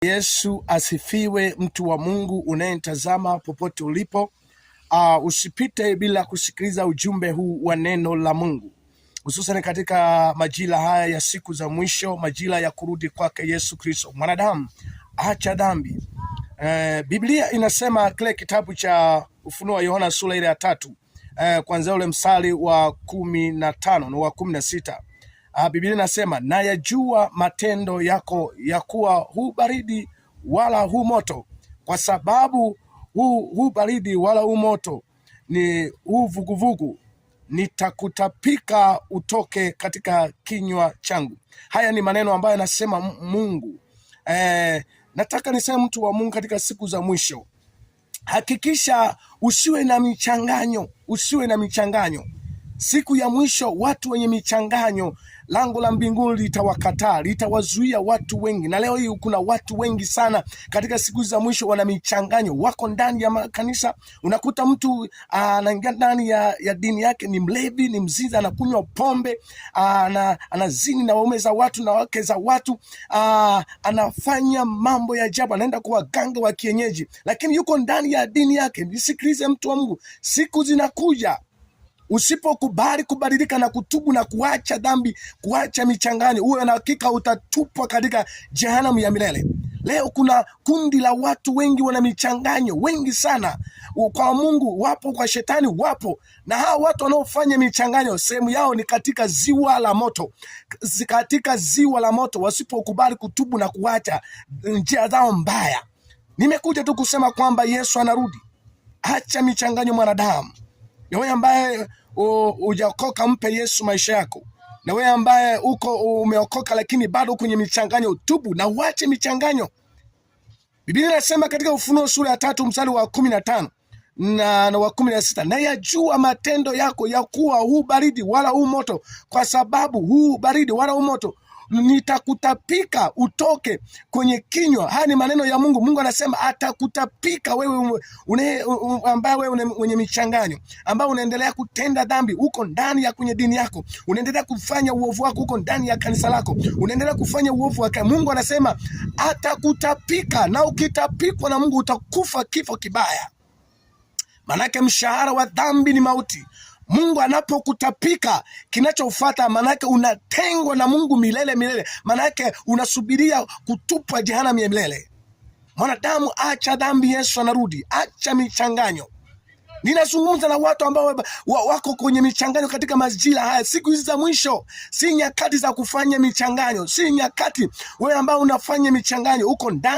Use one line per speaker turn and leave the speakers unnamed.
Yesu asifiwe, mtu wa Mungu unayetazama popote ulipo. Usipite bila kusikiliza ujumbe huu wa neno la Mungu, hususan katika majira haya ya siku za mwisho, majira ya kurudi kwake Yesu Kristo. Mwanadamu, acha dhambi. Biblia inasema kile kitabu cha Ufunuo wa Yohana sura ile ya 3, kuanzia ule mstari wa 15 na wa 16. Biblia inasema, na yajua matendo yako ya kuwa hu baridi wala hu moto, kwa sababu hu baridi wala hu moto ni hu vuguvugu, nitakutapika utoke katika kinywa changu. Haya ni maneno ambayo anasema Mungu. Nataka niseme, mtu wa Mungu, katika siku za mwisho, hakikisha usiwe na michanganyo. Siku ya mwisho, watu wenye michanganyo, lango la mbinguni litawakataa, litawazuia watu wengi. Na leo hii kuna watu wengi sana katika siku za mwisho wana michanganyo, wako ndani ya makanisa. Unakuta mtu anaingia ndani ya dini yake, ni mlevi, ni mzinzi, anakunywa pombe, anazini na waume za watu na wake za watu, anafanya mambo ya ajabu, anaenda kwa waganga wa kienyeji, lakini yuko ndani ya dini yake. Nisikilize, mtu wa Mungu, siku zinakuja, usipokubali kubadilika na kutubu na kuacha dhambi, kuacha michanganyo, uwe na hakika utatupwa katika jehanamu ya milele. Leo kuna kundi la watu wengi wana michanganyo, wengi sana. Kwa Mungu wapo, kwa shetani wapo, na hawa watu wanaofanya michanganyo, sehemu yao ni katika ziwa la moto. Katika ziwa la moto, wasipokubali kutubu na kuacha njia zao mbaya. Nimekuja tu kusema kwamba Yesu anarudi. Acha michanganyo, mwanadamu. Na wewe ambaye hujaokoka, mpe Yesu maisha yako. Na wewe ambaye umeokoka lakini bado kwenye michanganyo, tubu na uache michanganyo. Biblia inasema katika Ufunuo sura ya 3 mstari wa 15 na wa 16, na yajua matendo yako ya kuwa hu baridi wala hu moto, kwa sababu hu baridi wala hu moto nitakutapika utoke kwenye kinywa. Haya ni maneno ya Mungu. Mungu anasema atakutapika wewe ambaye wewe mwenye michanganyo, ambaye unaendelea kutenda dhambi uko ndani ya kwenye dini yako, unaendelea kufanya uovu wako uko ndani ya kanisa lako, unaendelea kufanya uovu wake. Mungu anasema atakutapika, na ukitapikwa na Mungu utakufa kifo kibaya. Manake mshahara wa dhambi ni mauti. Mungu anapokutapika, kinachofuata manake unatengwa na Mungu milele. Manake unasubiria kutupwa jehanamu ya milele. Mwanadamu, acha dhambi, Yesu anarudi. Acha michanganyo. Ninazungumza na watu ambao wako kwenye michanganyo katika majira haya. Siku hizi za mwisho si nyakati za kufanya michanganyo, si nyakati. Wewe ambao unafanya michanganyo uko ndani